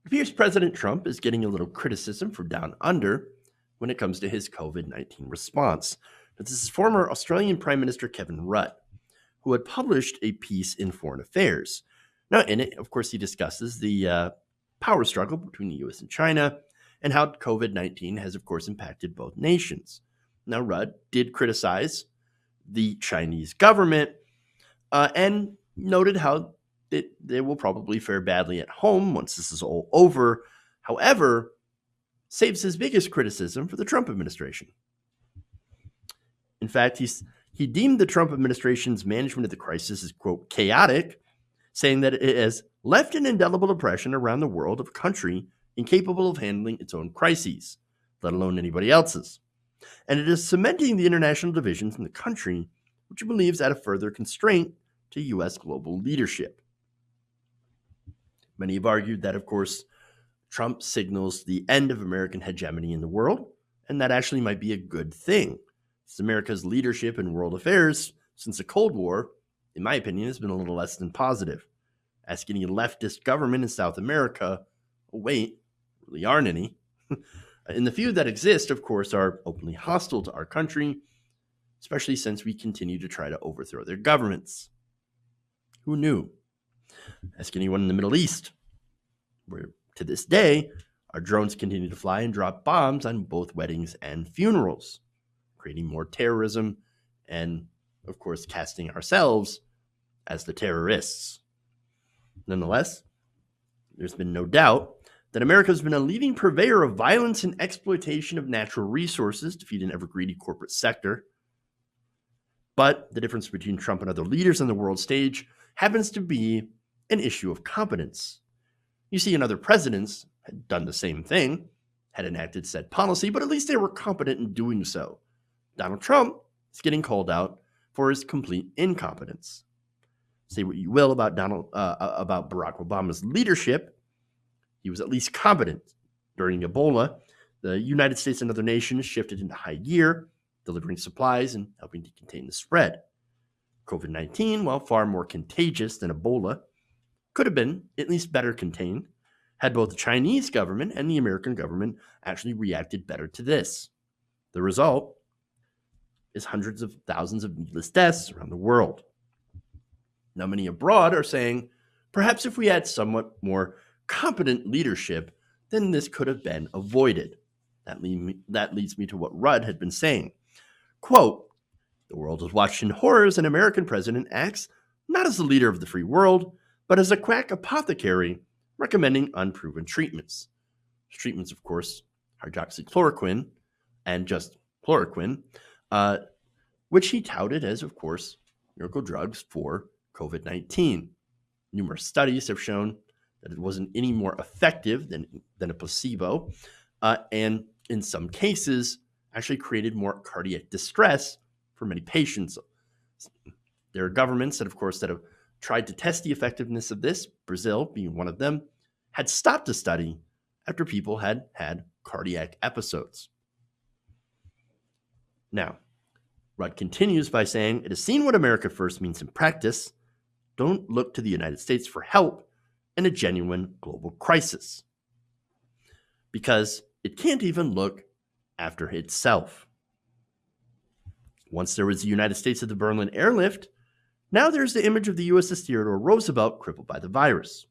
It appears President Trump is getting a little criticism from down under when it comes to his COVID-19 response. But this is former Australian Prime Minister Kevin Rudd, who had published a piece in Foreign Affairs. Now, in it, of course, he discusses the power struggle between the US and China and how COVID-19 has, of course, impacted both nations. Now, Rudd did criticize the Chinese government and noted how they will probably fare badly at home once this is all over. However, saves his biggest criticism for the Trump administration. In fact, he deemed the Trump administration's management of the crisis as, quote, chaotic, saying that it has left an indelible impression around the world of a country incapable of handling its own crises, let alone anybody else's. And it is cementing the international divisions in the country, which he believes add a further constraint to U.S. global leadership. Many have argued that, of course, Trump signals the end of American hegemony in the world, and that actually might be a good thing. Since America's leadership in world affairs since the Cold War, in my opinion, has been a little less than positive. Ask any leftist government in South America, oh wait, really aren't any. And the few that exist, of course, are openly hostile to our country, especially since we continue to try to overthrow their governments. Who knew? Ask anyone in the Middle East, where to this day, our drones continue to fly and drop bombs on both weddings and funerals, creating more terrorism and, of course, casting ourselves as the terrorists. Nonetheless, there's been no doubt that America has been a leading purveyor of violence and exploitation of natural resources to feed an ever-greedy corporate sector. But the difference between Trump and other leaders on the world stage happens to be an issue of competence. You see, other presidents had done the same thing, had enacted said policy, but at least they were competent in doing so. Donald Trump is getting called out for his complete incompetence. Say what you will about about Barack Obama's leadership, he was at least competent. During Ebola, the United States and other nations shifted into high gear, delivering supplies and helping to contain the spread. COVID-19, while far more contagious than Ebola, could have been at least better contained had both the Chinese government and the American government actually reacted better to this. The result is hundreds of thousands of needless deaths around the world. Now, many abroad are saying, perhaps if we had somewhat more competent leadership, then this could have been avoided. That leads me to what Rudd had been saying. Quote, the world has watched in horror as an American president acts not as the leader of the free world, but as a quack apothecary recommending unproven treatments. Treatments, of course, hydroxychloroquine and just chloroquine, which he touted as, of course, miracle drugs for COVID-19. Numerous studies have shown that it wasn't any more effective than a placebo, and in some cases actually created more cardiac distress for many patients. There are governments that, of course, that have tried to test the effectiveness of this, Brazil being one of them, had stopped the study after people had had cardiac episodes. Now, Rudd continues by saying, it has seen what America first means in practice. Don't look to the United States for help in a genuine global crisis, because it can't even look after itself. Once there was the United States of the Berlin airlift, now there's the image of the USS Theodore Roosevelt crippled by the virus.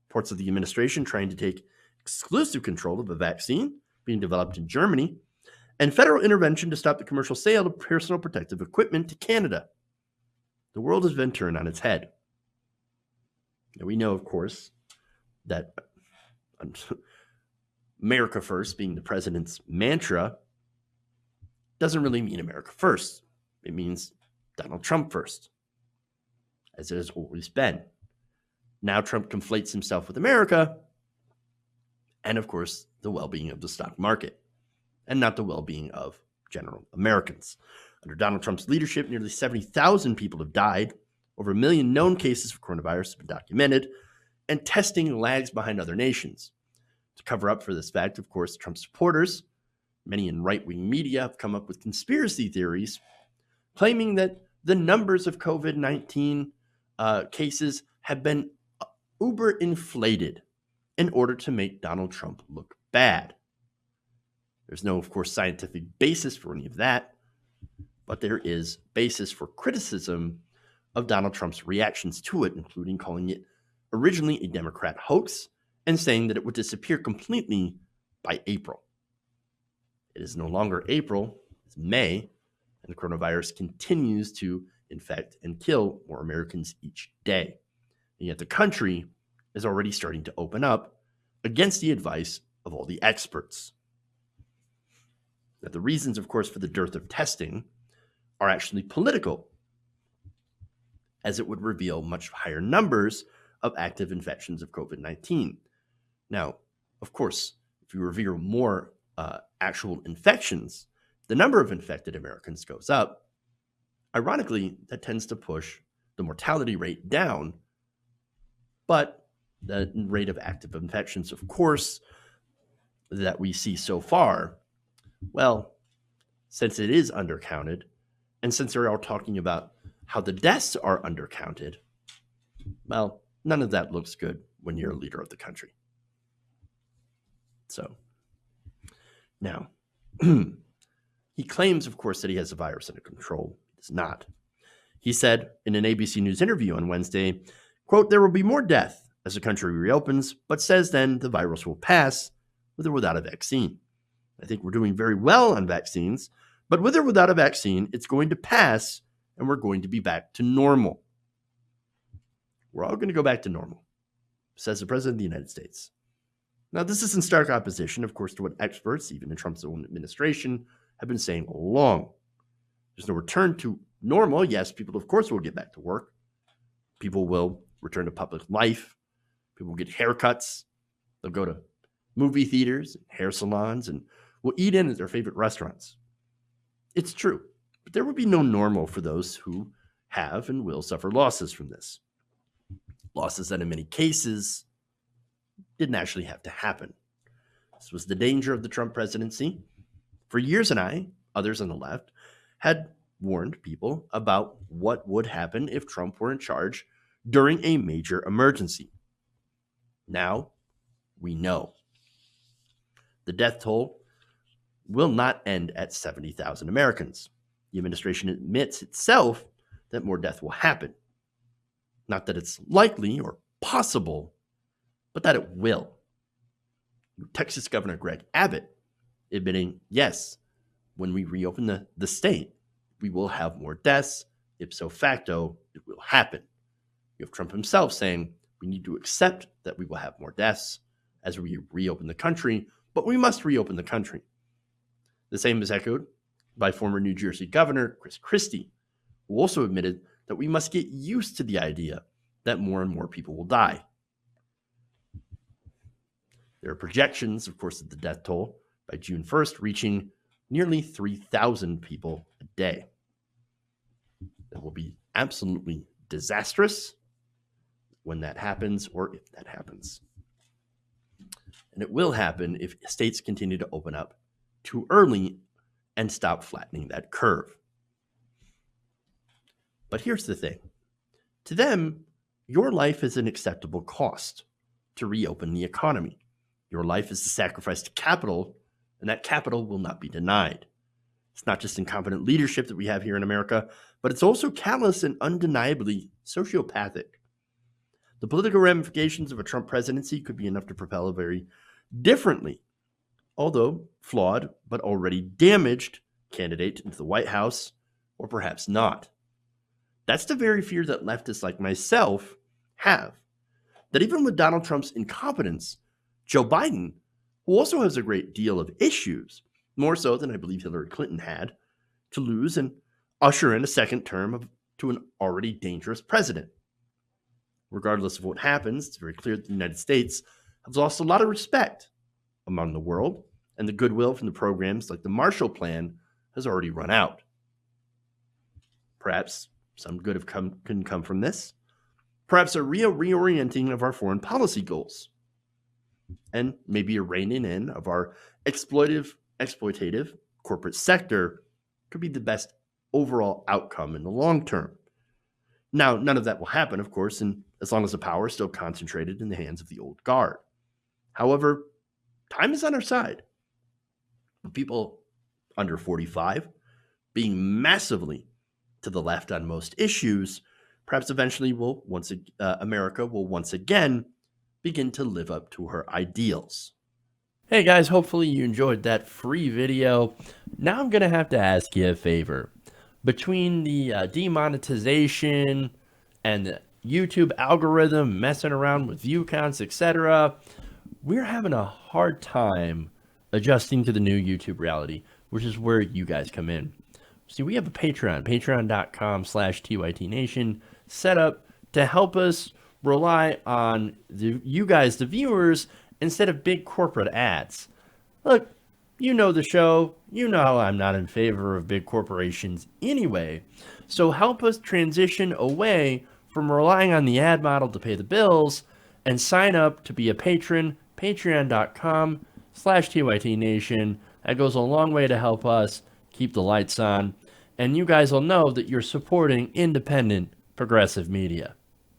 Reports of the administration trying to take exclusive control of a vaccine being developed in Germany, and federal intervention to stop the commercial sale of personal protective equipment to Canada. The world has been turned on its head. Now, we know, of course, that America first being the president's mantra doesn't really mean America first. It means Donald Trump first, as it has always been. Now Trump conflates himself with America and, of course, the well-being of the stock market, and not the well-being of general Americans. Under Donald Trump's leadership, nearly 70,000 people have died. Over 1 million known cases of coronavirus have been documented, and testing lags behind other nations. To cover up for this fact, of course, Trump supporters, many in right-wing media, have come up with conspiracy theories claiming that the numbers of COVID-19 cases have been uber inflated in order to make Donald Trump look bad. There's no, of course, scientific basis for any of that, but there is basis for criticism of Donald Trump's reactions to it, including calling it originally a Democrat hoax and saying that it would disappear completely by April. It is no longer April, it's May, and the coronavirus continues to infect and kill more Americans each day. And yet the country is already starting to open up against the advice of all the experts. Now, the reasons, of course, for the dearth of testing are actually political, as it would reveal much higher numbers of active infections of COVID-19. Now, of course, if you reveal more actual infections, the number of infected Americans goes up. Ironically, that tends to push the mortality rate down, but the rate of active infections, of course, that we see so far, well, since it is undercounted, and since they're all talking about how the deaths are undercounted, well, none of that looks good when you're a leader of the country. So, now, he claims, of course, that he has the virus under control. He does not. He said in an ABC News interview on Wednesday, quote, "There will be more death as the country reopens, but says then the virus will pass with or without a vaccine. I think we're doing very well on vaccines, but with or without a vaccine, it's going to pass and we're going to be back to normal. We're all going to go back to normal," says the President of the United States. Now, this is in stark opposition, of course, to what experts, even in Trump's own administration, have been saying all along. There's no return to normal. Yes, people, of course, will get back to work. People will return to public life. People will get haircuts. They'll go to movie theaters, hair salons, and will eat in at their favorite restaurants. It's true, but there will be no normal for those who have and will suffer losses from this. Losses that in many cases didn't actually have to happen. This was the danger of the Trump presidency. For years, others on the left, had warned people about what would happen if Trump were in charge during a major emergency. Now, we know. The death toll will not end at 70,000 Americans. The administration admits itself that more death will happen. Not that it's likely or possible, but that it will. Texas Governor Greg Abbott admitting, yes, when we reopen the state, we will have more deaths. Ipso facto, it will happen. You have Trump himself saying we need to accept that we will have more deaths as we reopen the country, but we must reopen the country. The same is echoed by former New Jersey Governor Chris Christie, who also admitted that we must get used to the idea that more and more people will die. There are projections, of course, of the death toll by June 1st reaching nearly 3,000 people a day. That will be absolutely disastrous when that happens, or if that happens. And it will happen if states continue to open up too early and stop flattening that curve. But here's the thing. To them, your life is an acceptable cost to reopen the economy. Your life is a sacrifice to capital, and that capital will not be denied. It's not just incompetent leadership that we have here in America, but it's also callous and undeniably sociopathic. The political ramifications of a Trump presidency could be enough to propel a very differently, although flawed but already damaged, candidate into the White House, or perhaps not. That's the very fear that leftists like myself have. That even with Donald Trump's incompetence, Joe Biden, who also has a great deal of issues, more so than I believe Hillary Clinton had, to lose and usher in a second term to an already dangerous president. Regardless of what happens, it's very clear that the United States has lost a lot of respect among the world, and the goodwill from the programs like the Marshall Plan has already run out. Perhaps some good can come from this. Perhaps a real reorienting of our foreign policy goals. And maybe a reining in of our exploitative corporate sector could be the best overall outcome in the long term. Now, none of that will happen, of course, and as long as the power is still concentrated in the hands of the old guard. However, time is on our side. People under 45 being massively to the left on most issues, perhaps eventually America will once again begin to live up to her ideals. Hey guys, hopefully you enjoyed that free video. Now I'm going to have to ask you a favor. Between the demonetization and the YouTube algorithm messing around with view counts, etc., we're having a hard time adjusting to the new YouTube reality, which is where you guys come in. See, we have a Patreon, patreon.com/TYTNation, set up to help us rely on you guys, the viewers, instead of big corporate ads. Look, you know the show. You know how I'm not in favor of big corporations anyway. So help us transition away from relying on the ad model to pay the bills and sign up to be a patron, patreon.com/TYTNation. That goes a long way to help us keep the lights on. And you guys will know that you're supporting independent, progressive media.